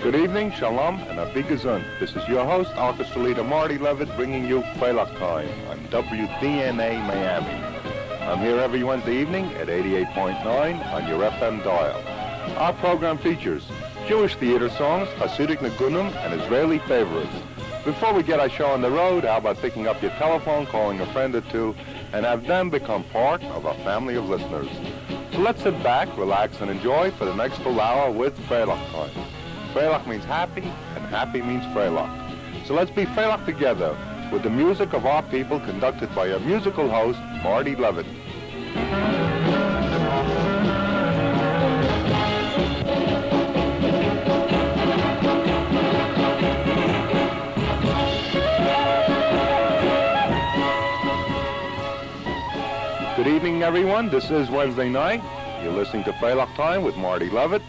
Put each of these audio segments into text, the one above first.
Good evening, shalom, and a big gesund. This is your host, orchestra leader Marty Levitt, bringing you Freilach Time on WDNA Miami. I'm here every Wednesday evening at 88.9 on your FM dial. Our program features Jewish theater songs, Hasidic Nagunim, and Israeli favorites. Before we get our show on the road, how about picking up your telephone, calling a friend or two, and have them become part of our family of listeners. So let's sit back, relax, and enjoy for the next full hour with Freilach Time. Freilach means happy, and happy means Freilach. So let's be Freilach together with the music of our people conducted by our musical host, Marty Levitt. Good evening, everyone. This is Wednesday night. You're listening to Freilach Time with Marty Levitt.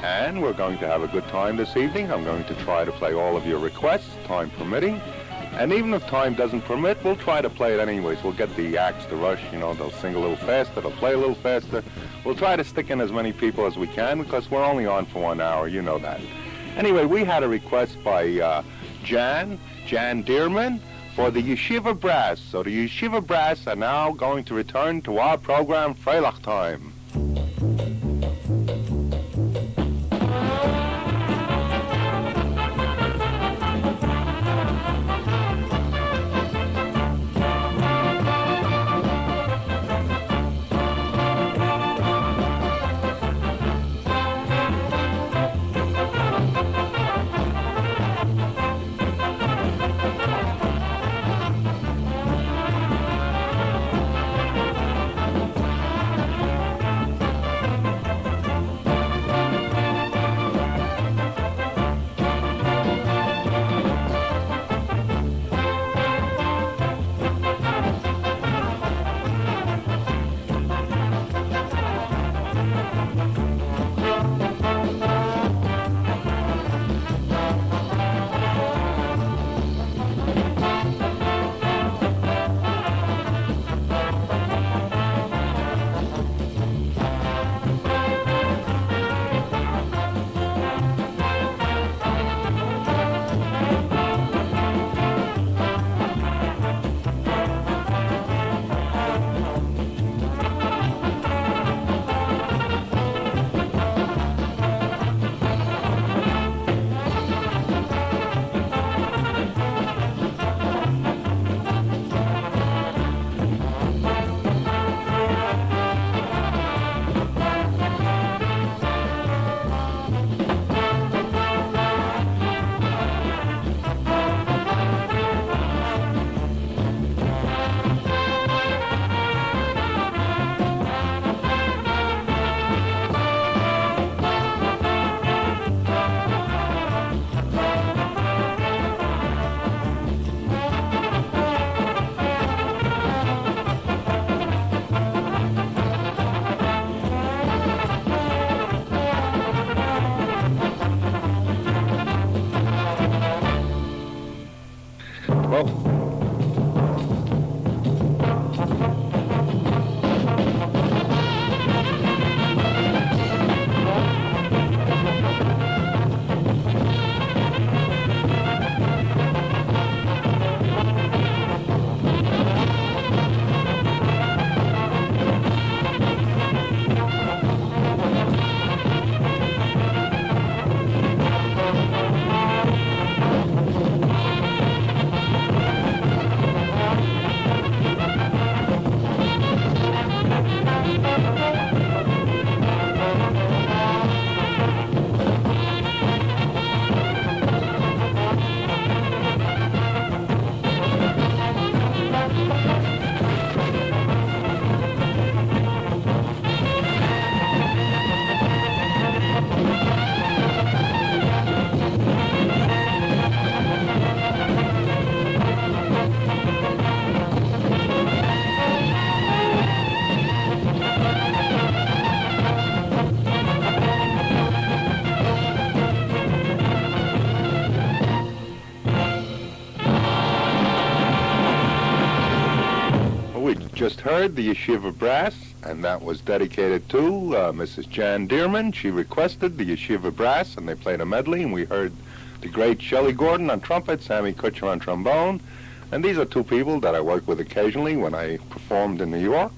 And we're going to have a good time this evening. I'm going to try to play all of your requests, time permitting. And even if time doesn't permit, we'll try to play it anyways. We'll get the acts to rush, they'll sing a little faster, they'll play a little faster. We'll try to stick in as many people as we can because we're only on for 1 hour, you know that. Anyway, we had a request by Jan Dearman for the Yeshiva Brass. So the Yeshiva Brass are now going to return to our program, Freilach Time. just heard the Yeshiva Brass, and that was dedicated to Mrs. Jan Dearman. She requested the Yeshiva Brass, and they played a medley, and we heard the great Shelley Gordon on trumpet, Sammy Kutcher on trombone. And these are two people that I work with occasionally when I performed in New York.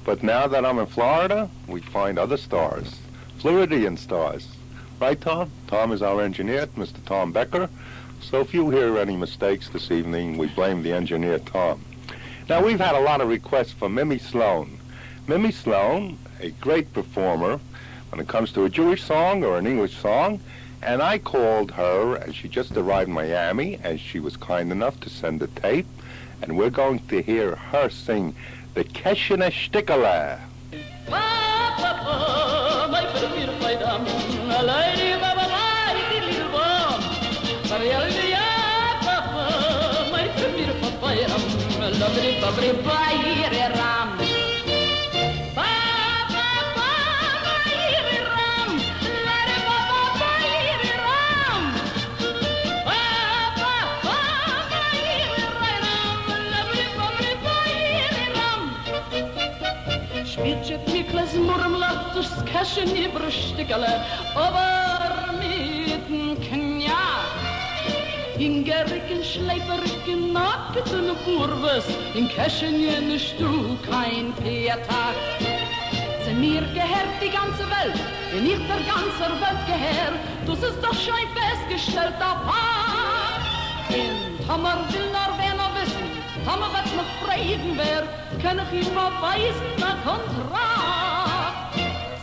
But now that I'm in Florida, we find other stars, Floridian stars. Right, Tom? Tom is our engineer, Mr. Tom Becker. So if you hear any mistakes this evening, we blame the engineer, Tom. Now, we've had a lot of requests for Mimi Sloan. Mimi Sloan, a great performer when it comes to a Jewish song or an English song, and I called her, and she just arrived in Miami, and she was kind enough to send a tape, and we're going to hear her sing the Keshene Shtikala. Spieltje Miklas murmlacht durchs Keshene Shtikala, aber mit dem Kenya. Ingeriken, Schleiferiken, Nacketen, Kurves, in Keshene nicht du kein Pietag. Zu mir gehört die ganze Welt, in nicht der ganze Welt gehört, das ist doch schon festgestellt, aber in Hammer will nur wer wissen, Hammer wird noch freien wer, kann ich ihm beweisen, nach Kontrakt.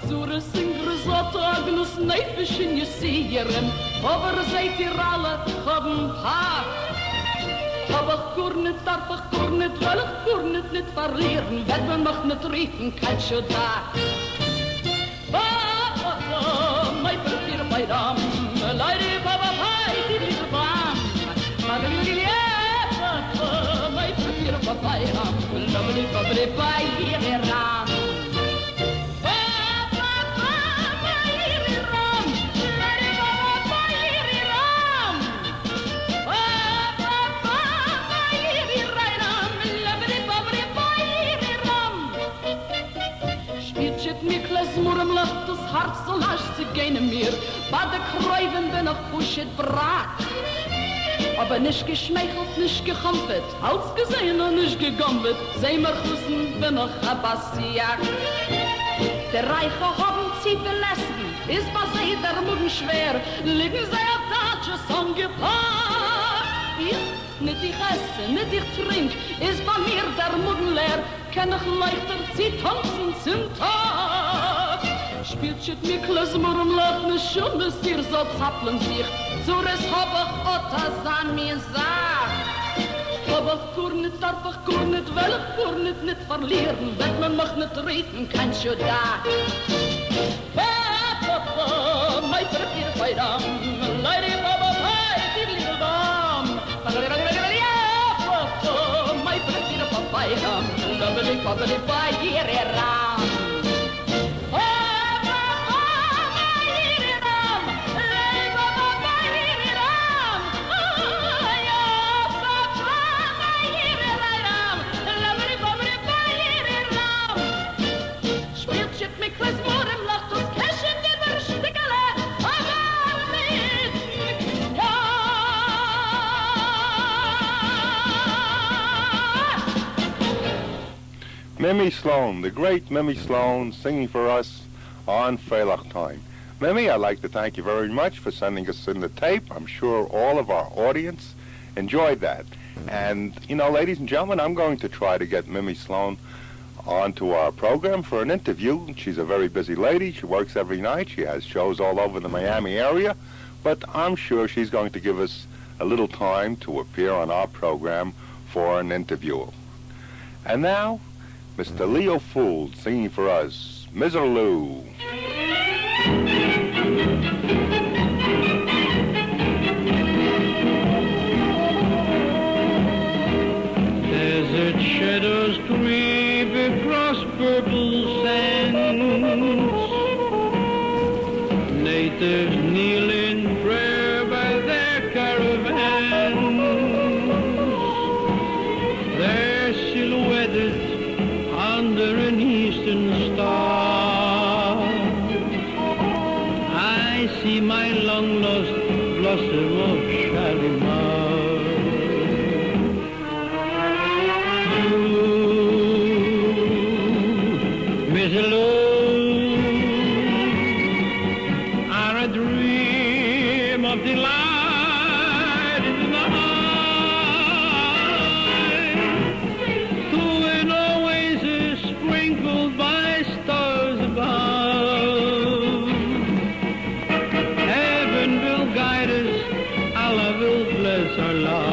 Sure Singresot, Agnus Neifisch in Jesierem, aber seid ihr alle, haben Paar. Hab ich gar nicht, darf ich gar nicht, will ich gar nicht verlieren, wird man noch nicht riechen, kein Schuda. Ba, mein Papier bei Ram, Leute, Baba, die liebe Bam, Magalie, mein Papier bei Ram, Lovely, Lovely, bei ihr Ram. Murm lacht das Herz so lasst zu gehen mir, bei der Kräuven bin ich pushet brat. Aber nicht geschmeichelt, nicht gechampet, ausgesehen und nicht gegampet, seh mir Chussen bin ich Abassiak. Der Reiche haben zieht die Lesben, ist bei sie der Mugen schwer, liegen sie auf Datsches angepaart. Ich, nicht ich esse, nicht ich trink, ist bei mir der Mugen leer, kann ich leichter sie tanzen zum Tag. Spieltschit mir Klasmurm lachen, schon ist ihr so zappeln sich, zures hab ich Ottas an mir sagt. Hab ich gar nicht, darf ich gar nicht, will ich gar nicht verlieren, wird man mich nicht reden, kein Schuda. Papa, mein Papier bei Dam, Leute, Baba, die liebe Dam. Papa, mein Papier bei Dam, Lovely, Lovely, bei ihr Ram. Mimi Sloan, the great Mimi Sloan, singing for us on Freilach Time. Mimi, I'd like to thank you very much for sending us in the tape. I'm sure all of our audience enjoyed that. And, you know, ladies and gentlemen, I'm going to try to get Mimi Sloan onto our program for an interview. She's a very busy lady. She works every night. She has shows all over the Miami area. But I'm sure she's going to give us a little time to appear on our program for an interview. And now, Mr. Leo Fould singing for us, Miserloo. Desert shadows creep across purple sands. Natives kneel in prayer by their caravans. Their silhouettes long lost blossom of Shalimar. You, Miss Lou, are a dream of delight in the night, to an oasis sprinkled by stars above. Heaven will guide us, Allah will bless our love.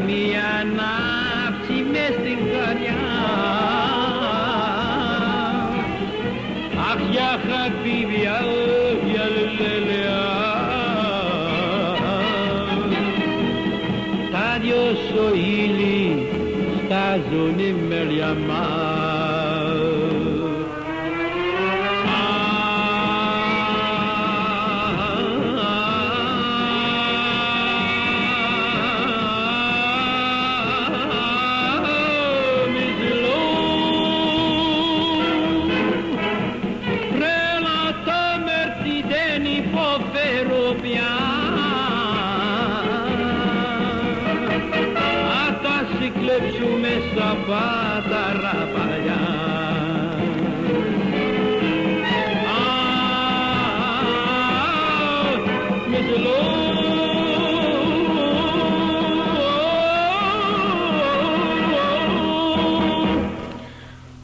Mia nafsi mestingaria Ach ya habibi ya lelea Tadio soili stazoni meliama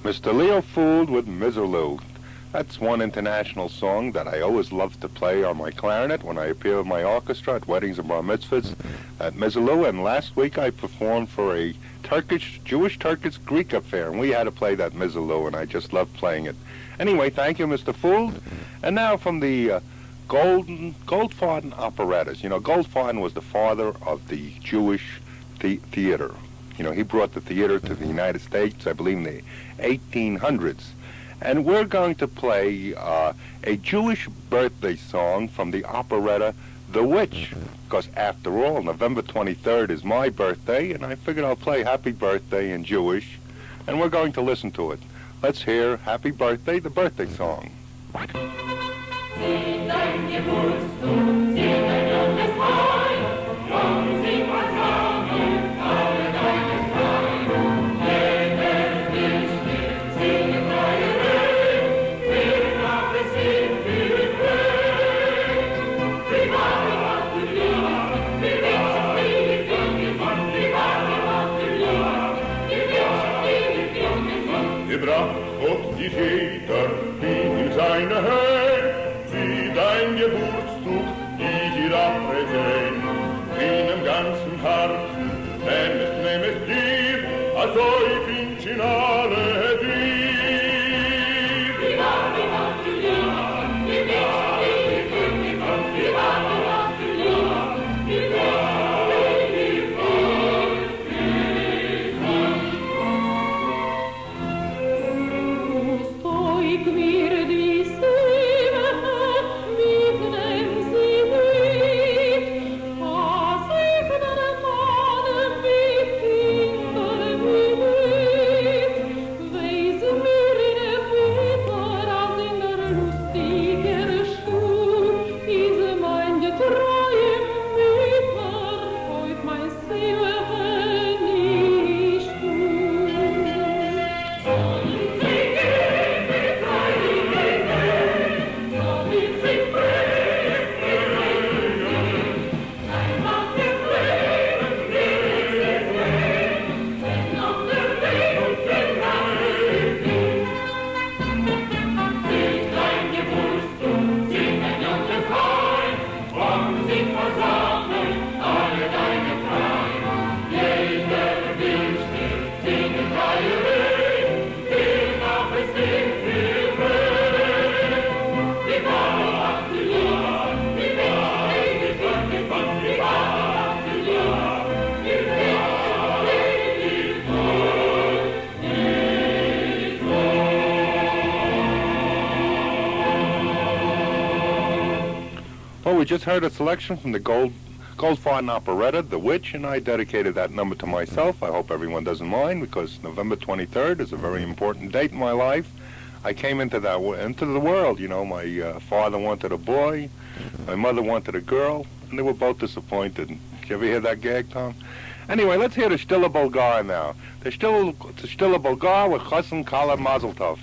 Mr. Leo Fooled with Miserlou. That's one international song that I always love to play on my clarinet when I appear with my orchestra at weddings and bar mitzvahs at Miserlou. And last week I performed for a Jewish Turkish Greek affair, and we had to play that Miserlou, and I just love playing it. Anyway, thank you, Mr. Fooled. And now from the Goldfaden operettas. You know, Goldfaden was the father of the Jewish theater. You know, he brought the theater to the United States, I believe, in the 1800s. And we're going to play a Jewish birthday song from the operetta The Witch, because after all, November 23rd is my birthday, and I figured I'll play Happy Birthday in Jewish, and we're going to listen to it. Let's hear Happy Birthday, the birthday song. Gebracht die Väter in seine Höhe, wie dein Geburtstag we just heard a selection from the Goldfarben operetta, The Witch, and I dedicated that number to myself. I hope everyone doesn't mind, because November 23rd is a very important date in my life. I came into the world, my father wanted a boy, my mother wanted a girl, and they were both disappointed. Did you ever hear that gag, Tom? Anyway, let's hear the Stille Bulgar now. The Stille Bulgar with Chassan Kala Mazel Tov.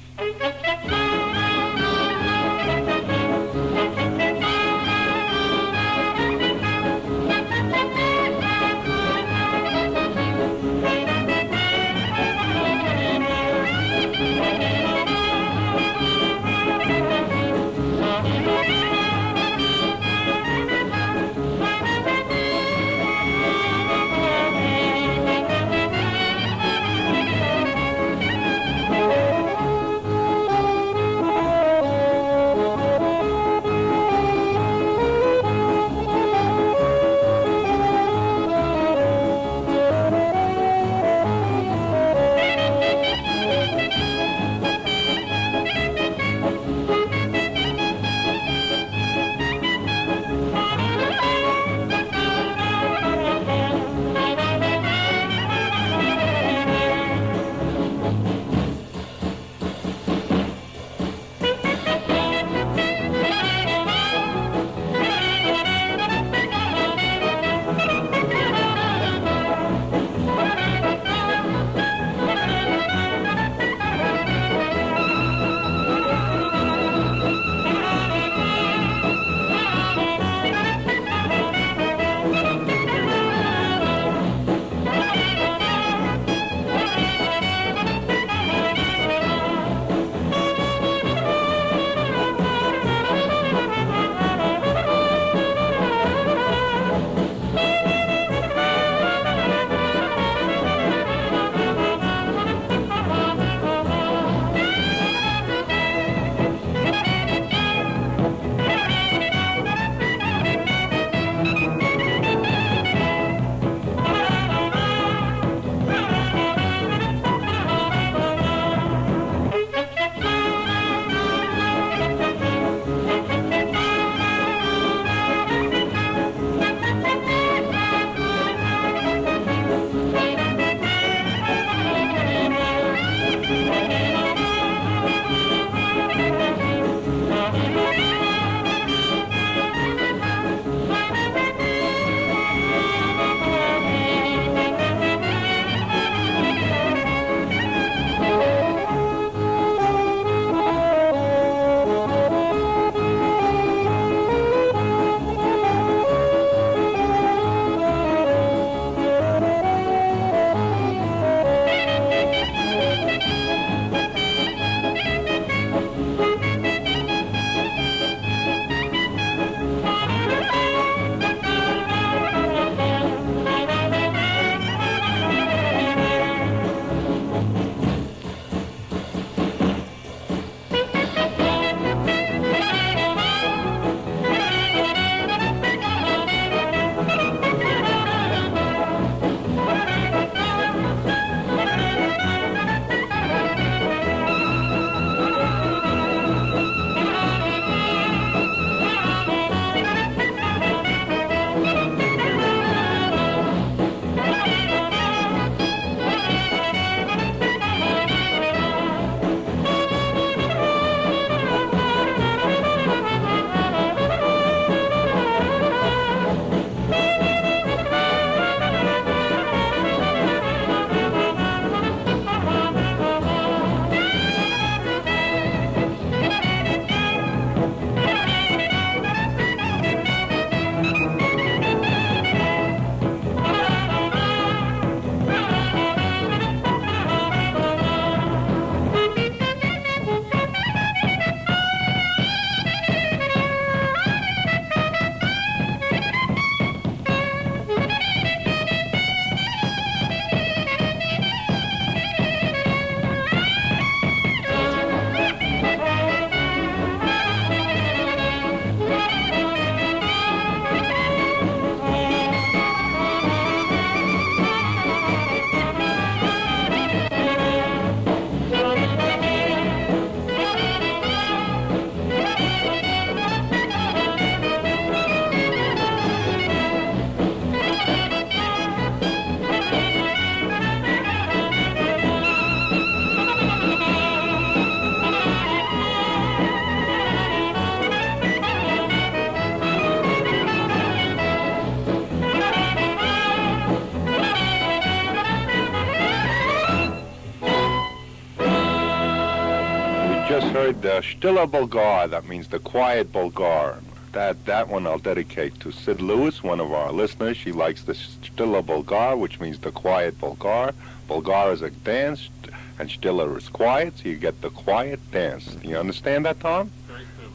heard Stille Bulgar. That means the quiet Bulgar. That one I'll dedicate to Sid Lewis, one of our listeners. She likes the Stille Bulgar, which means the quiet Bulgar. Bulgar is a dance, and Stille is quiet, so you get the quiet dance. You understand that, Tom? Very true.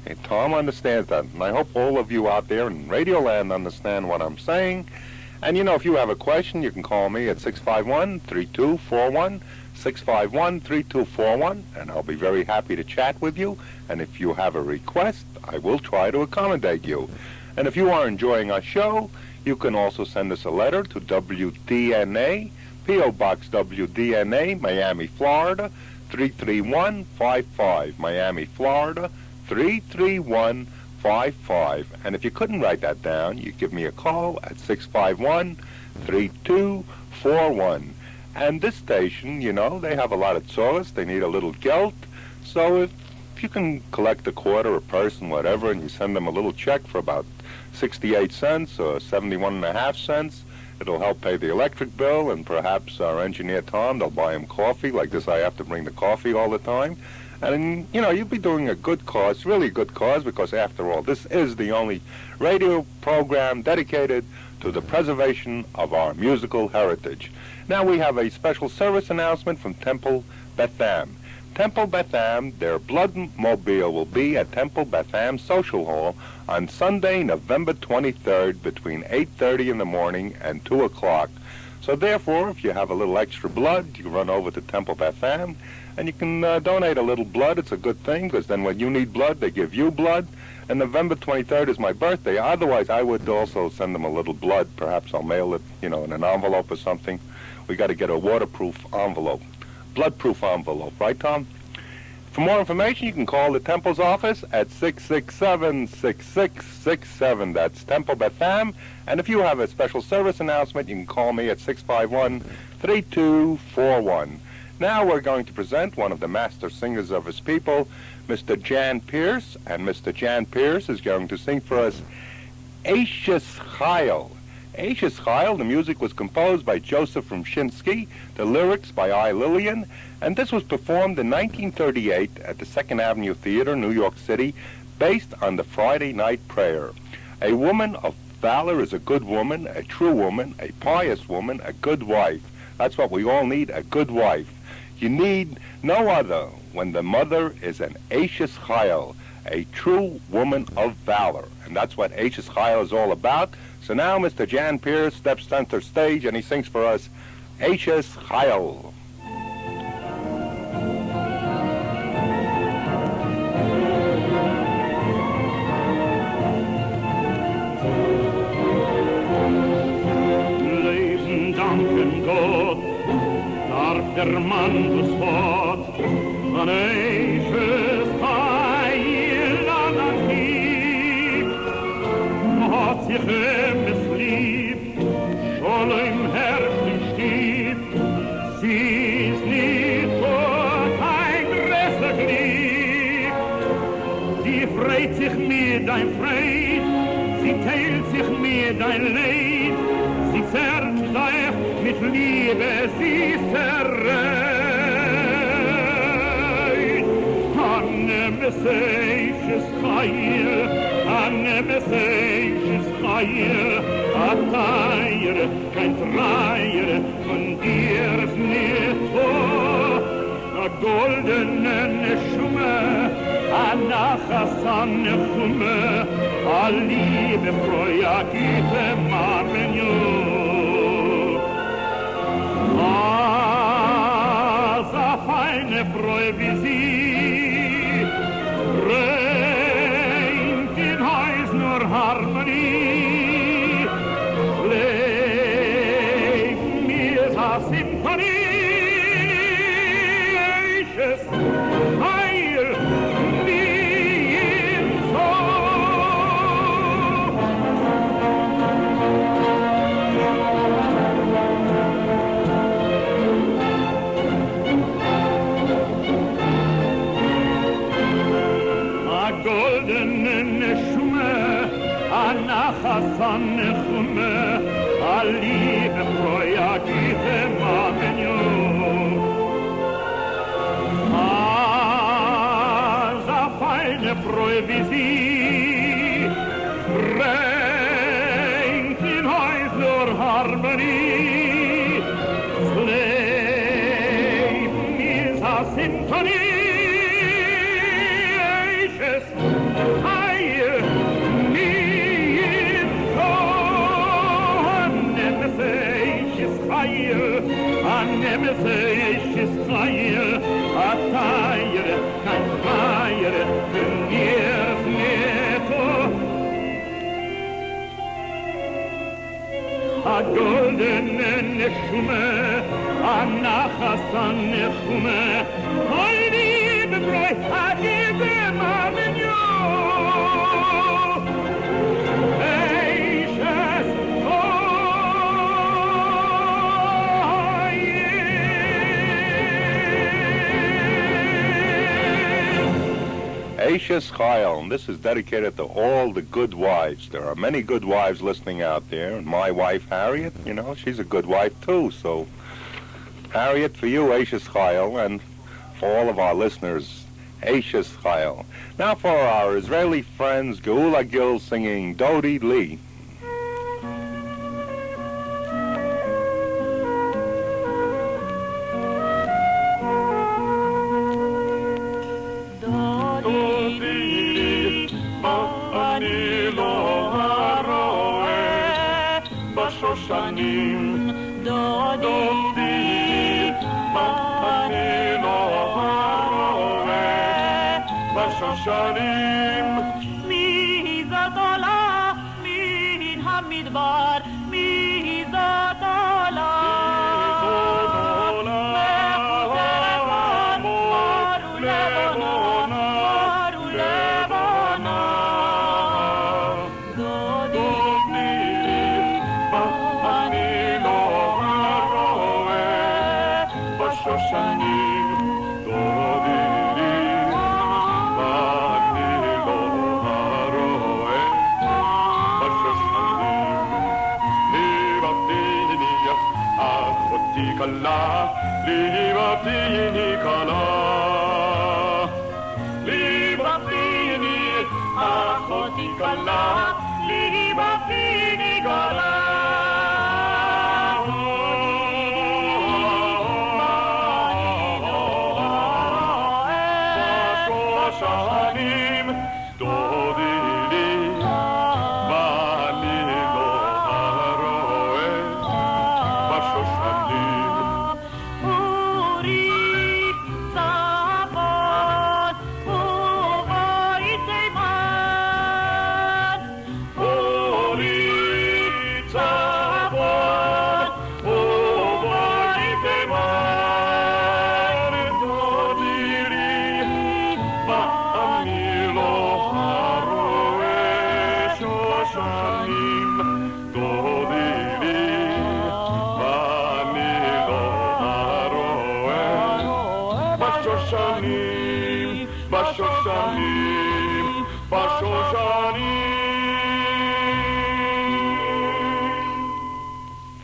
Hey, Tom understands that, and I hope all of you out there in Radioland understand what I'm saying. And, you know, if you have a question, you can call me at 651-3241, 651-3241, and I'll be very happy to chat with you. And if you have a request, I will try to accommodate you. And if you are enjoying our show, you can also send us a letter to WDNA, P.O. Box WDNA, Miami, Florida, 33155, Miami, Florida, 33155. And if you couldn't write that down, you give me a call at 651-3241. And this station, you know, they have a lot of tourists. They need a little geld. So if you can collect a quarter, a person, whatever, and you send them a little check for about 68 cents or 71.5 cents, it'll help pay the electric bill, and perhaps our engineer Tom, they'll buy him coffee. Like this, I have to bring the coffee all the time. And, you know, you'll be doing a good cause, really a good cause, because after all, this is the only radio program dedicated to the preservation of our musical heritage. Now we have a special service announcement from Temple Beth Am. Temple Beth Am, their blood mobile will be at Temple Beth Am Social Hall on Sunday, November 23rd, between 8:30 in the morning and 2 o'clock. So therefore, if you have a little extra blood, you can run over to Temple Beth Am, and you can donate a little blood. It's a good thing, because then when you need blood, they give you blood. And November 23rd is my birthday. Otherwise, I would also send them a little blood. Perhaps I'll mail it, you know, in an envelope or something. We got to get a waterproof envelope, blood-proof envelope, right, Tom? For more information, you can call the Temple's office at 667-6667. That's Temple Beth Am. And if you have a special service announcement, you can call me at 651-3241. Now we're going to present one of the master singers of his people, Mr. Jan Peerce. And Mr. Jan Peerce is going to sing for us Eyshes Chayil. Eyshes Chayil, the music was composed by Joseph Rumshinsky, the lyrics by I. Lillian, and this was performed in 1938 at the 2nd Avenue Theater, New York City, based on the Friday Night Prayer. A woman of valor is a good woman, a true woman, a pious woman, a good wife. That's what we all need, a good wife. You need no other when the mother is an Eyshes Chayil, a true woman of valor. And that's what Eyshes Chayil is all about. So now Mr. Jan Peerce steps center stage and he sings for us Eyshes Chayil. Leben danken Gott, darf der Mann das Wort an Eyshes Chayil anakib, hat sich es lieb, schon im Herzen stieb, sie ist nicht vor kein größer Glied, sie freut sich mit dein Freud, sie teilt sich mit dein Leid, sie zerrt sich mit Liebe, sie ist erreit. Eyshes Chayil, Eyshes Chayil, a Teire, kein Treier, von dir ist nicht vor, a goldene Neschume, a Nachas an Nechume, a Liebe, Freude, a Gitte, Marmenio. Ah, so feine Freude wie sie, reint in Haus nur Harmonie, lebt mir sa Symphonie, Eyshes Chayil, wie im goldene Neschume, a Nachas an Nechume, a Liebe, Freude, a Gitte, Marmenio. Ah, freue wie sie. Bringt in Häusler Harmonie. Zu leben ist a Sinfonie. Eisches Heil, mir so. Annehmen Eisches Heil, annehmen Eisches Heil. A Teire, kein Feier, für mir's netto. A goldene Neschume, a Nachassan Neschume, Eydie bebrei, a Gebe Marmenio. Eishes Eishes Chayil, and this is dedicated to all the good wives. There are many good wives listening out there, and my wife, Harriet, you know, she's a good wife too, so Harriet, for you, Eishes Chayil, and for all of our listeners, Eishes Chayil. Now for our Israeli friends, Geula Gill singing Dodi Lee. Shoshanim, Dodi, Ani lo haroeh, Bashoshanim. Mi zatola, min hamidbar, mi zatola. Libatini kala, libatini, achoti kala, libatini kala. Bashoshanim, Dodi li, bani lo haroeh, Bashoshanim.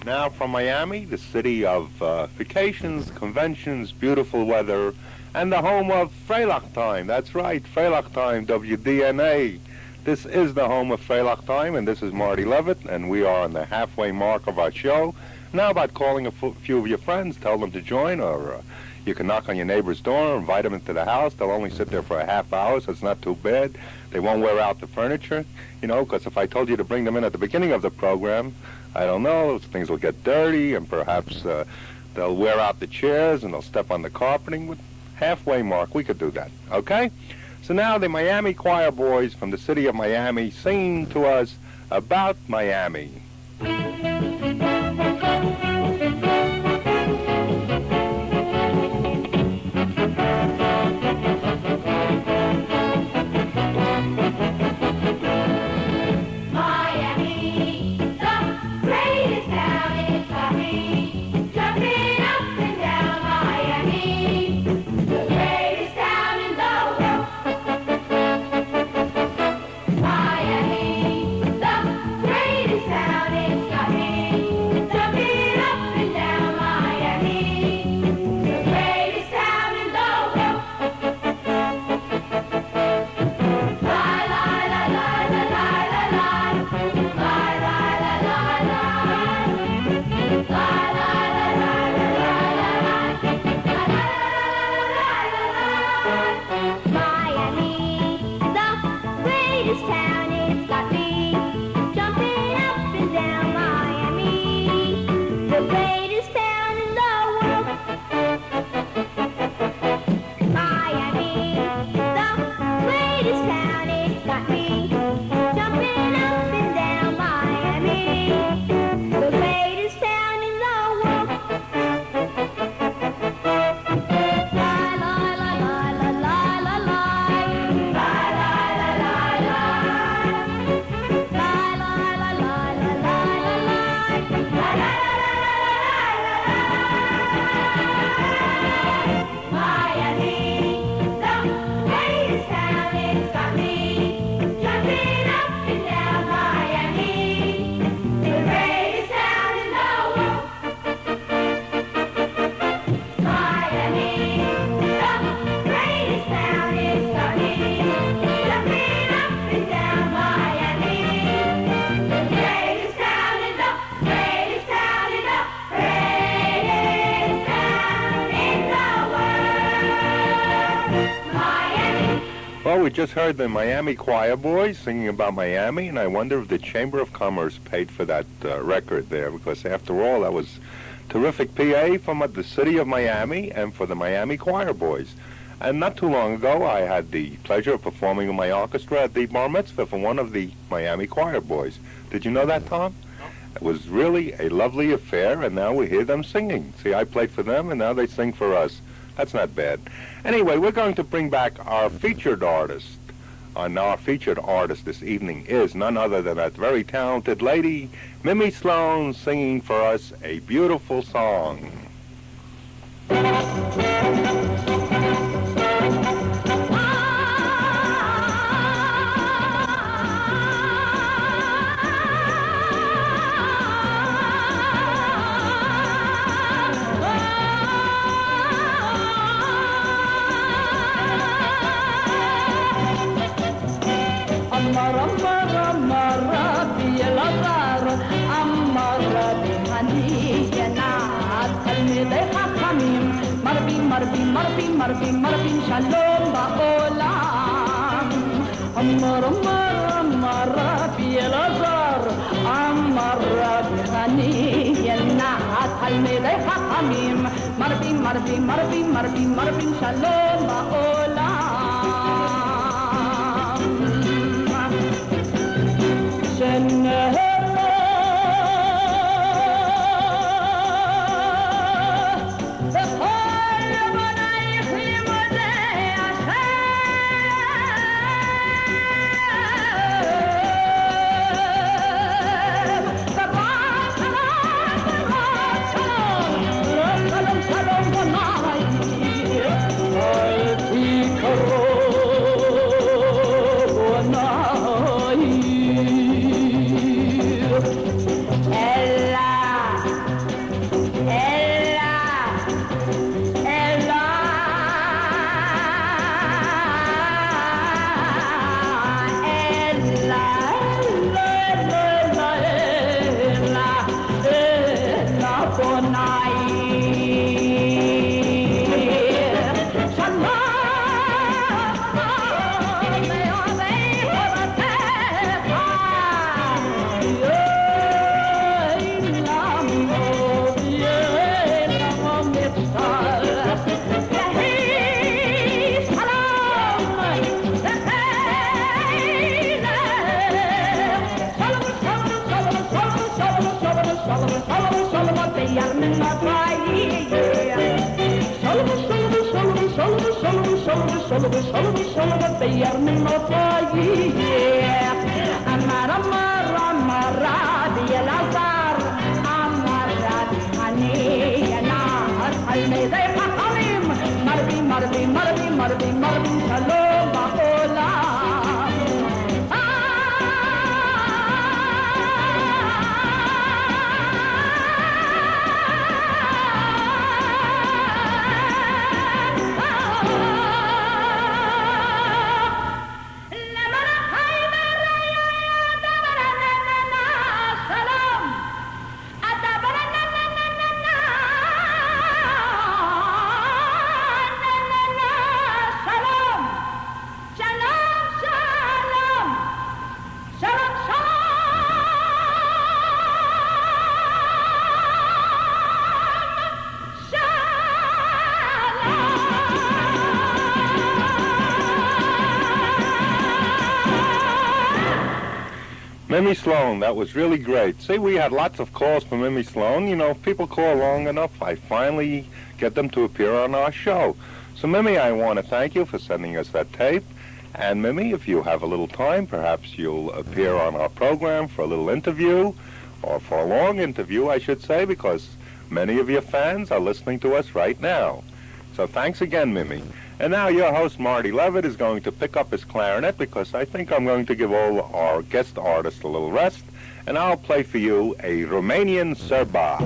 Now from Miami, the city of vacations, conventions, beautiful weather, and the home of Freilach Time. That's right, Freilach Time, WDNA. This is the home of Freilach Time, and this is Marty Levitt, and we are on the halfway mark of our show. Now about calling a few of your friends, tell them to join, or you can knock on your neighbor's door, invite them into the house. They'll only sit there for a half hour, so it's not too bad. They won't wear out the furniture, you know, because if I told you to bring them in at the beginning of the program, I don't know, things will get dirty, and perhaps they'll wear out the chairs, and they'll step on the carpeting. With halfway mark, we could do that, okay? So now the Miami Choir Boys from the city of Miami sing to us about Miami. Miami, the greatest town in Scotland. greatest town, it's got me jumping up and down Miami, the greatest town in the world. Miami, the greatest town, it's got me jumping up and down Miami, the greatest town in the world. Well, we just heard the Miami Choir Boys singing about Miami, and I wonder if the Chamber of Commerce paid for that record there, because after all, that was terrific PA from the city of Miami and for the Miami Choir Boys. And not too long ago, I had the pleasure of performing with my orchestra at the bar mitzvah for one of the Miami Choir Boys. Did you know that, Tom? It was really a lovely affair, and now we hear them singing. See, I played for them, and now they sing for us. That's not bad. Anyway, we're going to bring back our featured artist. And our featured artist this evening is none other than that very talented lady, Mimi Sloan, singing for us a beautiful song. Marvin shalom ba'olam Amar Rabbi Elazar Amar Rabbi Hani Yenat Talmidei Chachamim Marvin shalom ba'olam Marvin shalom ba'olam Shalom. Mimi Sloan, that was really great. See, we had lots of calls from Mimi Sloan. You know, if people call long enough, I finally get them to appear on our show. So, Mimi, I want to thank you for sending us that tape. And, Mimi, if you have a little time, perhaps you'll appear on our program for a little interview, or for a long interview, I should say, because many of your fans are listening to us right now. So thanks again, Mimi. And now your host, Marty Levitt, is going to pick up his clarinet because I think I'm going to give all our guest artists a little rest, and I'll play for you a Romanian Serba.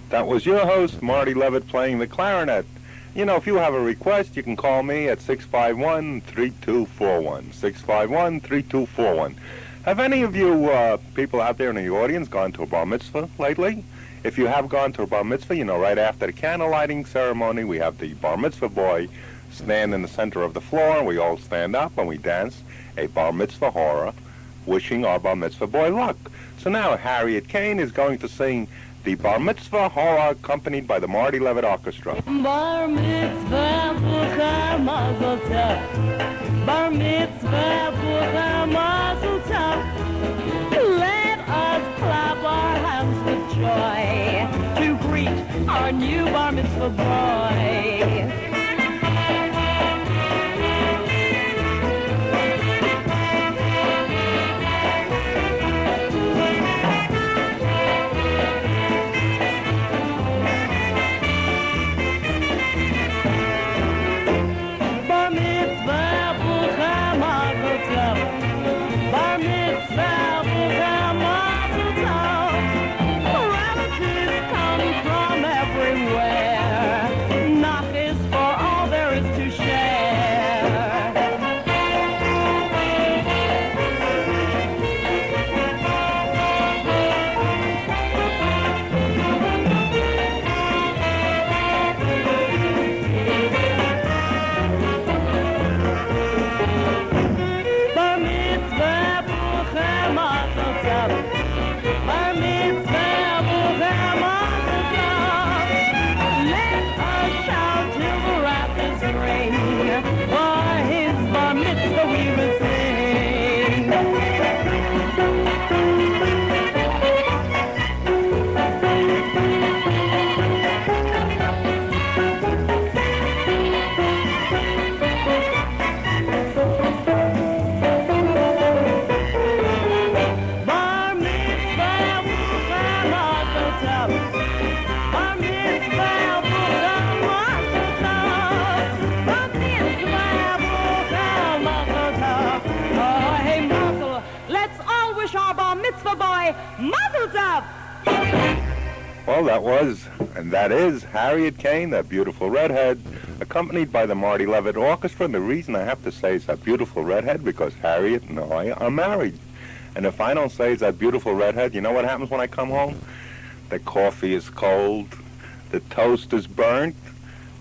That was your host, Marty Levitt, playing the clarinet. You know, if you have a request, you can call me at 651-3241. 651-3241. Have any of you people out there in the audience gone to a bar mitzvah lately? If you have gone to a bar mitzvah, you know, right after the candle lighting ceremony, we have the bar mitzvah boy stand in the center of the floor, and we all stand up and we dance a bar mitzvah horror, wishing our bar mitzvah boy luck. So now Harriet Kane is going to sing the Bar Mitzvah Horror, accompanied by the Marty Levitt Orchestra. Bar mitzvah bucha mazel tov. Bar mitzvah bucha mazel tov. Let us clap our hands with joy to greet our new bar mitzvah boy. Relatives come from everywhere. Mazel tov! Well, that was, and that is, Harriet Kane, that beautiful redhead, accompanied by the Marty Levitt Orchestra. And the reason I have to say it's that beautiful redhead, because Harriet and I are married. And if I don't say it's that beautiful redhead, you know what happens when I come home? the coffee is cold, the toast is burnt,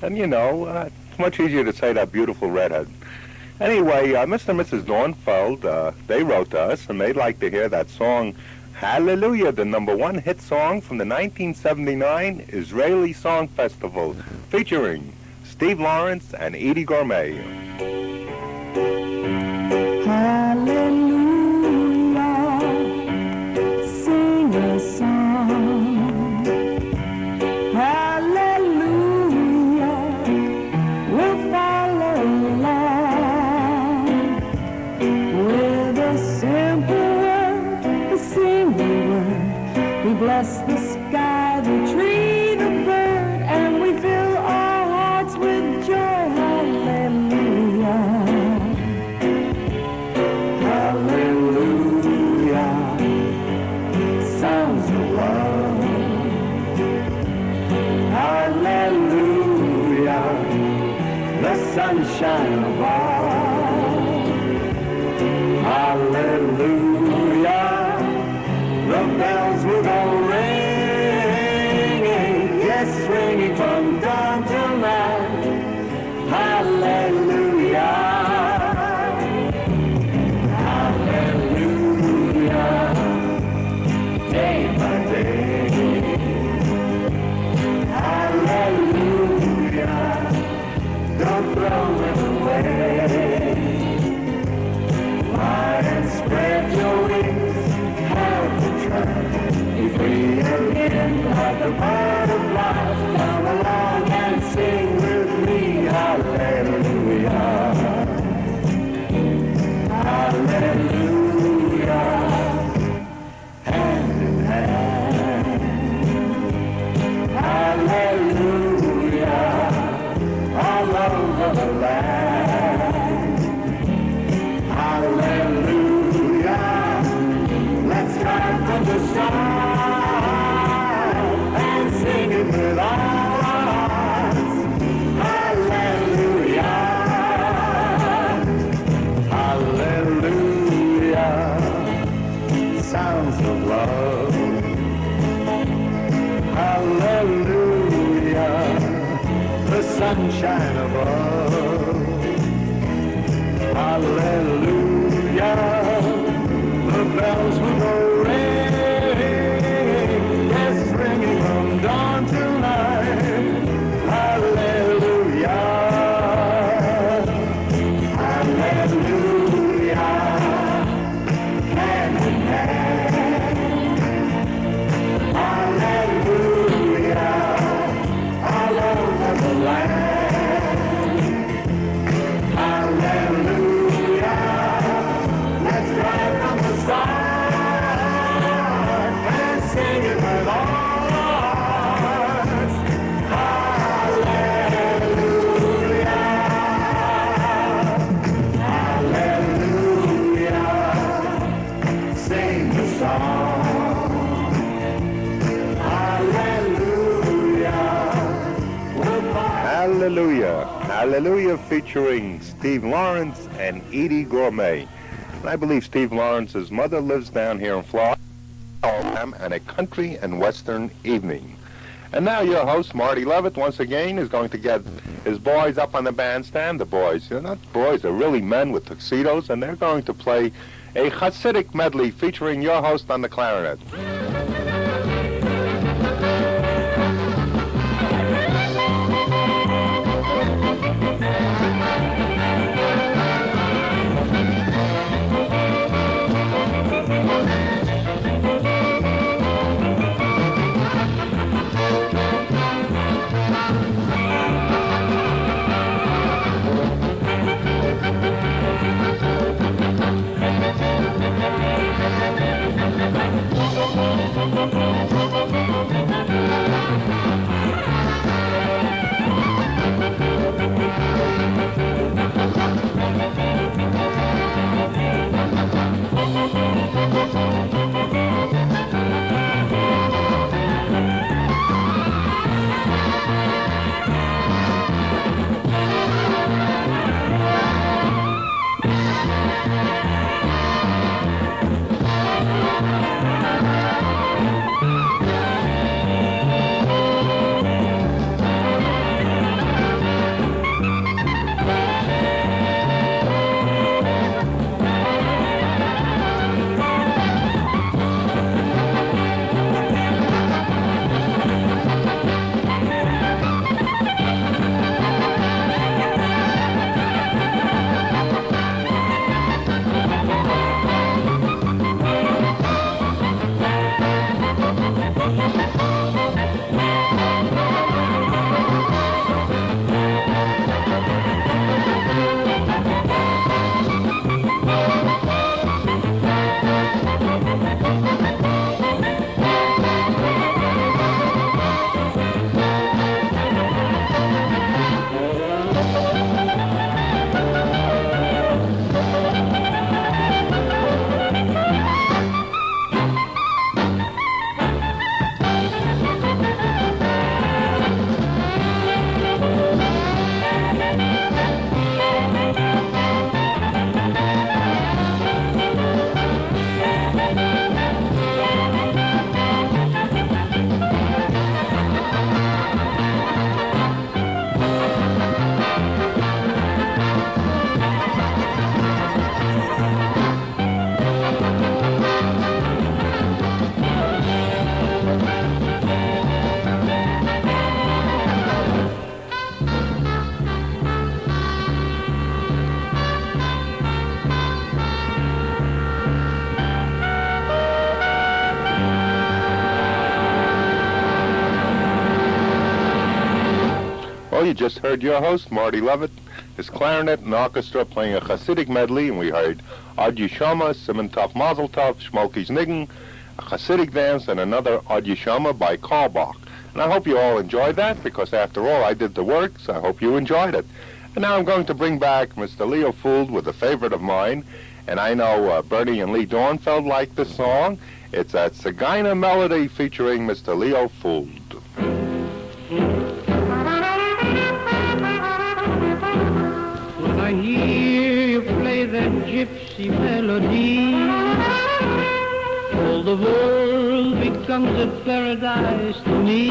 and it's much easier to say that beautiful redhead. Anyway, Mr. and Mrs. Dornfeld, they wrote to us, and they'd like to hear that song, Hallelujah, the #1 hit song from the 1979 Israeli Song Festival, featuring Steve Lawrence and Eydie Gourmet. Hallelujah, sing a song. Hallelujah, we'll follow along with a simple word, a single word. We bless the sky, the tree, the bird, and we fill our hearts with joy. Hallelujah. Hallelujah. Sounds of love. Hallelujah. The sunshine above. Hallelujah. The bells will go ringing, yes, ringing from dawn till night. Hallelujah. Hallelujah. Day by day. Hallelujah. Don't throw it away. Fly and spread your wings. Have to try. Be free again like the bird of life. Come along and sing with me. Hallelujah. Hallelujah. Hand in hand. Hallelujah. All over the land. Hallelujah. Let's start from the start and sing it with all our hearts. Hallelujah. Hallelujah. Sounds of love. Hallelujah. The sunshine above. Hallelujah. The bells will go ringing, yes, ringing from dawn till night. Hallelujah. Hallelujah. Hand in hand. Hallelujah. All over the land. Hallelujah. Let's drive from the start and sing it with all our hearts. Hallelujah. Hallelujah. Sing the song. Hallelujah. Hallelujah. Hallelujah, featuring Steve Lawrence and Eydie Gourmet. And I believe Steve Lawrence's mother lives down here in Florida, and a country and western evening. And now your host, Marty Levitt, once again is going to get his boys up on the bandstand. The boys, they're not boys, they're really men with tuxedos, and they're going to play a Hasidic medley featuring your host on the clarinet. you just heard your host, Marty Levitt, his clarinet and orchestra playing a Hasidic medley, and we heard Od Yeshama, Simon Tov Mazel Tov, Shmokey's Niggin, a Hasidic dance, and another Od Yeshama by Karl Bach. And I hope you all enjoyed that, because after all, I did the work, so I hope you enjoyed it. And now I'm going to bring back Mr. Leo Fuld with a favorite of mine, and I know Bernie and Lee Dornfeld like this song. It's a Tzigayner melody featuring Mr. Leo Fuld. When I hear you play that gypsy melody, all the world becomes a paradise to me.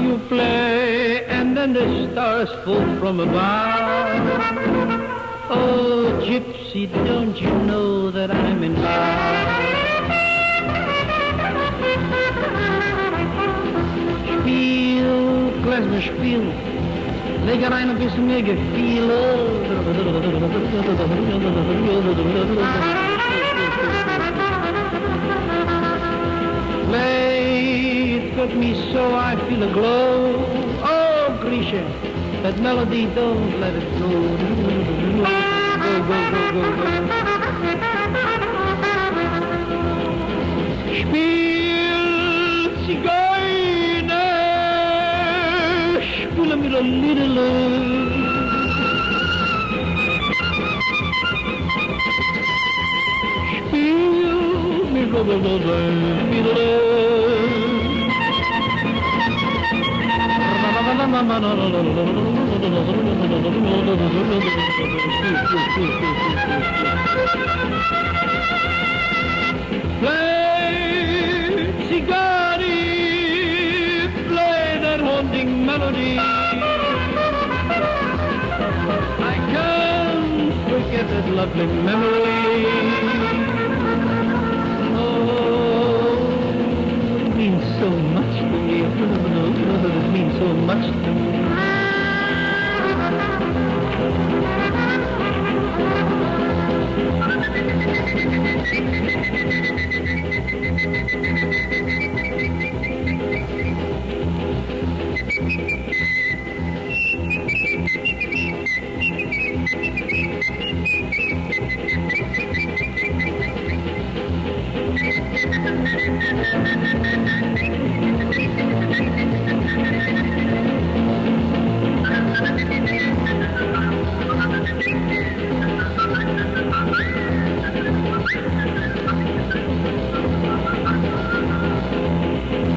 You play and then the stars fall from above. Oh, gypsy, don't you know that I'm in love? Spiel, Klezmerspiel, leg rein ein bisschen mehr Gefühle. Play, it got me so I feel a glow. Oh, Grisha, that melody, don't let it go. Go, go, go, go, go. Spiel, Zigeuner, spiele mir ein Liedele. Spiel mir ein Liedele. Play, Zigari, play that haunting melody. I can't forget that lovely memory. Oh, it means so much to me. It means so much to me.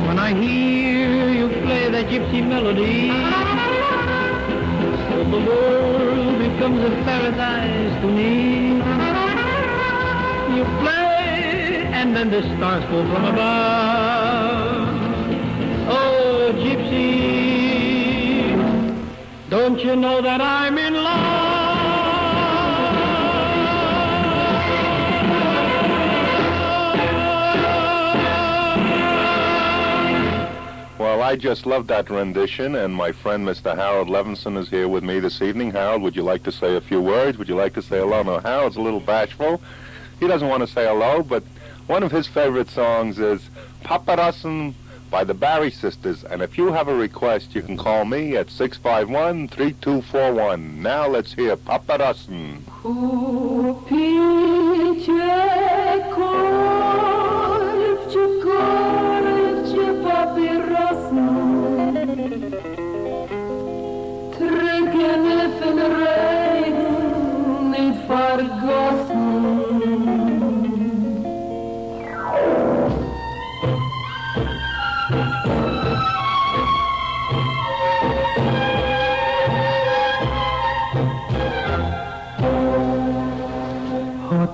When I hear you play that gypsy melody, so the world becomes a paradise to me. You play and then the stars fall from above. Oh, gypsy, don't you know that I'm in love? Well, I just love that rendition, and my friend Mr. Harold Levinson is here with me this evening. Harold, would you like to say a few words? Would you like to say hello? No, Harold's a little bashful. He doesn't want to say hello, but one of his favorite songs is Paparazzen by the Barry Sisters, and if you have a request, you can call me at 651-3241. Now let's hear Paparazzen. Trinken in Regen, nicht vergossen.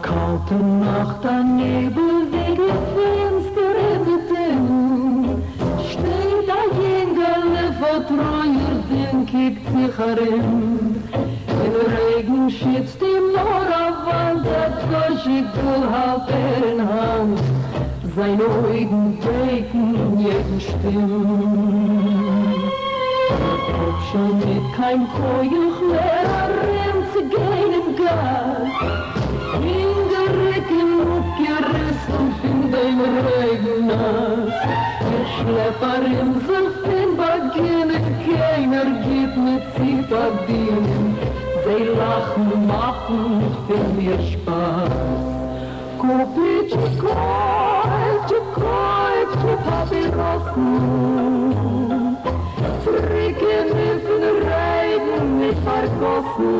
Kalte Nacht, ein Nebel, wegen Fenster in den Ding. Steht ein Jüngerle, vertreuer, den kickt sich herin. In Regen schützt ihm nur auf Wand, der Geula Gill halt in Hand. Seine Augen brechen jeden Stimm. Ob schon mit kein Koyuch mehr, rennt zu gehen im Gas. In der Rücken gerissen von dem Regen nass. Der Schlepper in sich in Bagine kein keiner gibt mit sie verdienen. Sie lachen, machen für mir Spaß. Kupitje koift, Papierossen. Fricken mit den Reigen mit vergossen.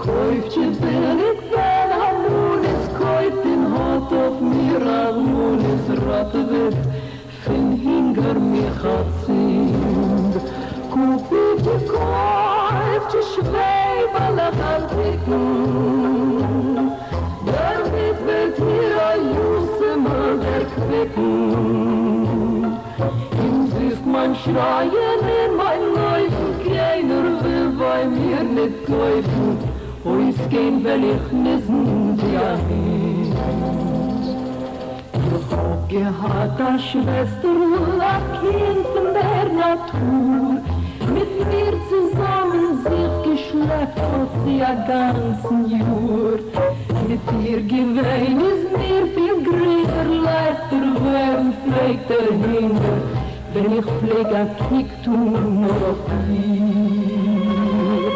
Koiftje billig, wenn Harmonis koift den Hot auf mir, Harmonis ratte wird, fin hinger mich hat sind. Kupitje koift, schweiberlich anticken. Damit wird mir ein Jussemel erquicken. Ihm ist mein Schreien in mein Läufen, keiner will bei mir nicht käufen. Ois gehen, wenn ich nissen wie ein Hund. Ich hab gehad als Schwester, ein Kind von der Natur. Mit mir zusammen sich geschleppt hat sie ein ganzen Jahr. Mit ihr gewesen ist mir viel größer, leichter werden pflegt Hinger, wenn ich pfleg ein Kick tun nur auf ihr.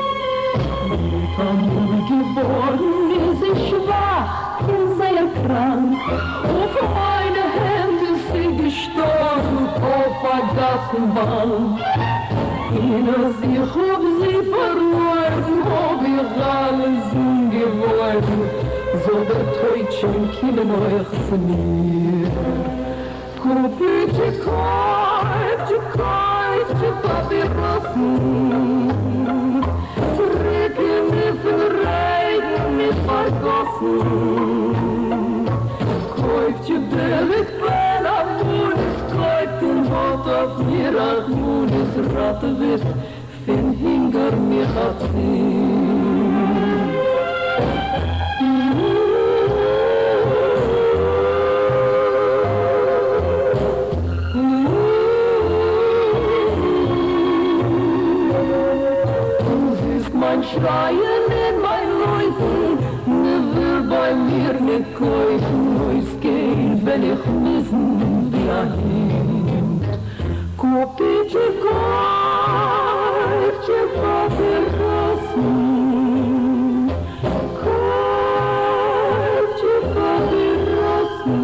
Mit Amor geworden ist sie schwach, bin sehr krank, auf meine Hände ist sie gestorben, auf der Gassenbank. Als ich hab sie verloren, hab ich alles geworden, so der Teutschen killen euch zu mir. Kupitje koift, Papierossen. Fricke mit den Reigen mit vergossen. Koiftje billig, wenn Harmonis koift den Hot auf mir, Harmonis ratte wird, fin hinger mich hat mein Schreien in mein Läufen, ne will bei mir nicht käufen, wo's geht, wenn ich nissen wie ein Hund. Kupitje koift, Papierossen. Koift, Papierossen.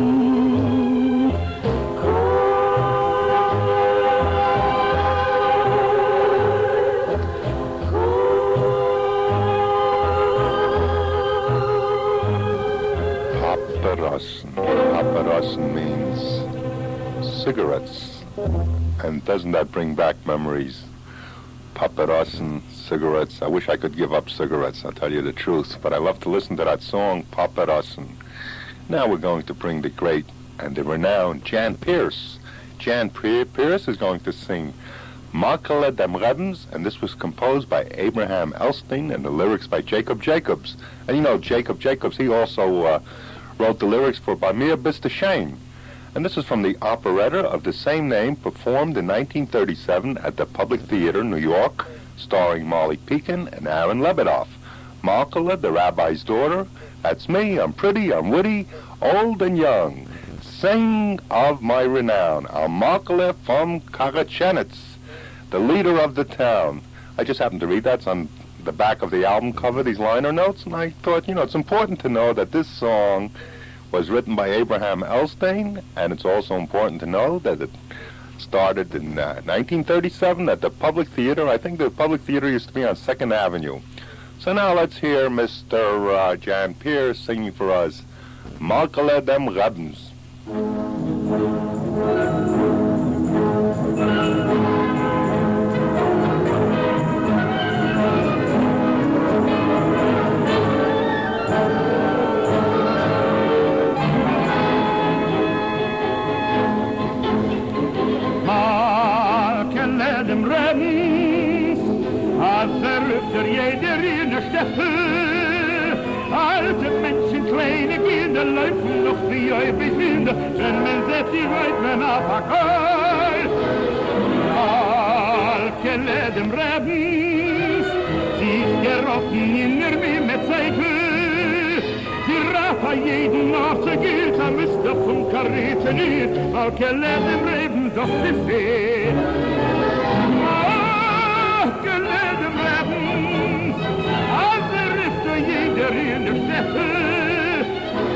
Paparossen means cigarettes. And doesn't that bring back memories? Paparossen, cigarettes. I wish I could give up cigarettes, I'll tell you the truth. But I love to listen to that song, Paparossen. Now we're going to bring the great and the renowned Jan Peerce. Jan Peerce is going to sing Makele dem Rebens, and this was composed by Abraham Elstein and the lyrics by Jacob Jacobs. And you know, Jacob Jacobs, he also wrote the lyrics for By Mir Bist du Shame. And this is from the operetta of the same name, performed in 1937 at the Public Theater, New York, starring Molly Pekin and Aaron Lebedoff. Makele, the rabbi's daughter, that's me, I'm pretty, I'm witty, old and young. Sing of my renown, Al Makele from Karachenitz, the leader of the town. I just happened to read that's on the back of the album cover, these liner notes, and I thought, you know, it's important to know that this song was written by Abraham Elstein, and it's also important to know that it started in 1937 at the Public Theater. I think the Public Theater used to be on 2nd Avenue. So now let's hear Mr. Jan Peerce singing for us, Makele dem Rebens. Dem Rebens, als öfter jeder in der Steppe. Alte Menschen, kleine Kinder, laufen noch wie eure Kinder, wenn man setzt die Weitmen auf der Keul. Makele dem Rebens, sie ist gerotten in der Mimetzeite. Sie rafa jeden Nacht, sie gilt, am Mister vom Kareten hier. Makele dem Rebens, das ist Steppe.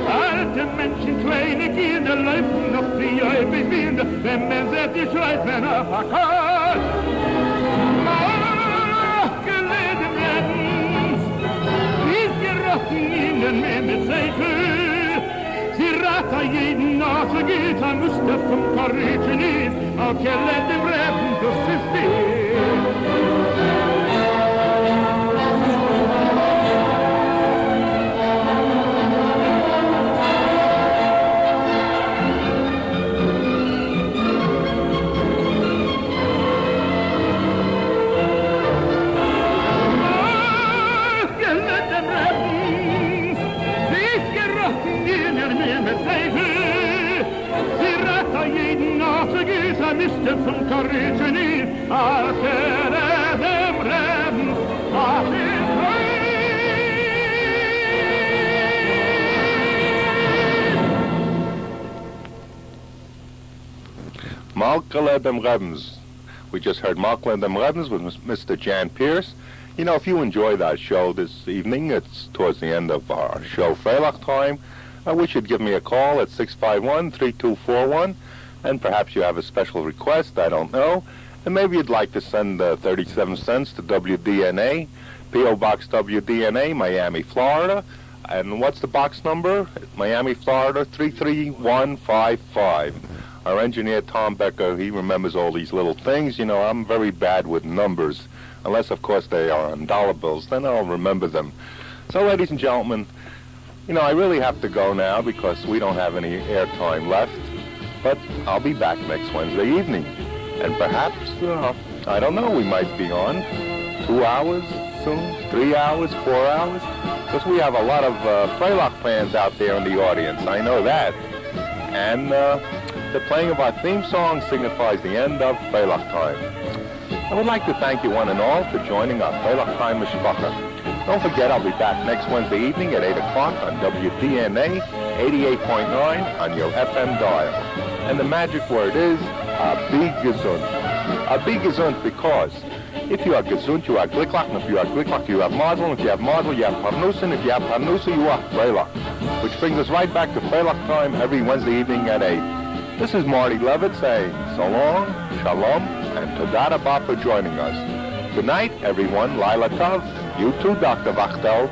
Alte Menschen, kleine Kinder, laufen noch die ewig Winde, wenn man sieht, die schreit, wenn verkauft. Geleden werden, wie gerotten in den Mehmetseife. Sie rata jeden Nase geht, er müsste vom Korrigen ist, auch geleden werden, das ist Mr. from Corrigini, after them Rebens, Malkele dem Rebens. We just heard Malkele dem Rebens with Mr. Jan Peerce. You know, if you enjoy that show this evening, it's towards the end of our show, Freilach Time. I wish you'd give me a call at 651-3241. And perhaps you have a special request, I don't know. And maybe you'd like to send 37 cents to WDNA, P.O. Box WDNA, Miami, Florida. And what's the box number? Miami, Florida, 33155. Our engineer, Tom Becker, he remembers all these little things. You know, I'm very bad with numbers. Unless, of course, they are on dollar bills. Then I'll remember them. So, ladies and gentlemen, you know, I really have to go now because we don't have any airtime left. But I'll be back next Wednesday evening. And perhaps, I don't know, we might be on 2 hours soon, 3 hours, 4 hours. Because we have a lot of Freilach fans out there in the audience, I know that. And the playing of our theme song signifies the end of Freilach Time. I would like to thank you one and all for joining our Freilach Time Mishpacha. Don't forget, I'll be back next Wednesday evening at 8 o'clock on WDNA 88.9 on your FM dial. And the magic word is, be gesund. Be gesund because if you are gesund, you are glicklock, and if you are glicklock, you have mazel, and if you have mazel, you have parnusa, and if you have parnusa, you are freilach. Which brings us right back to Freilach Time every Wednesday evening at 8. This is Marty Levitt saying so long, shalom, and toda rabah for joining us. Good night, everyone. Laila Tov. You too, Dr. Wachtel.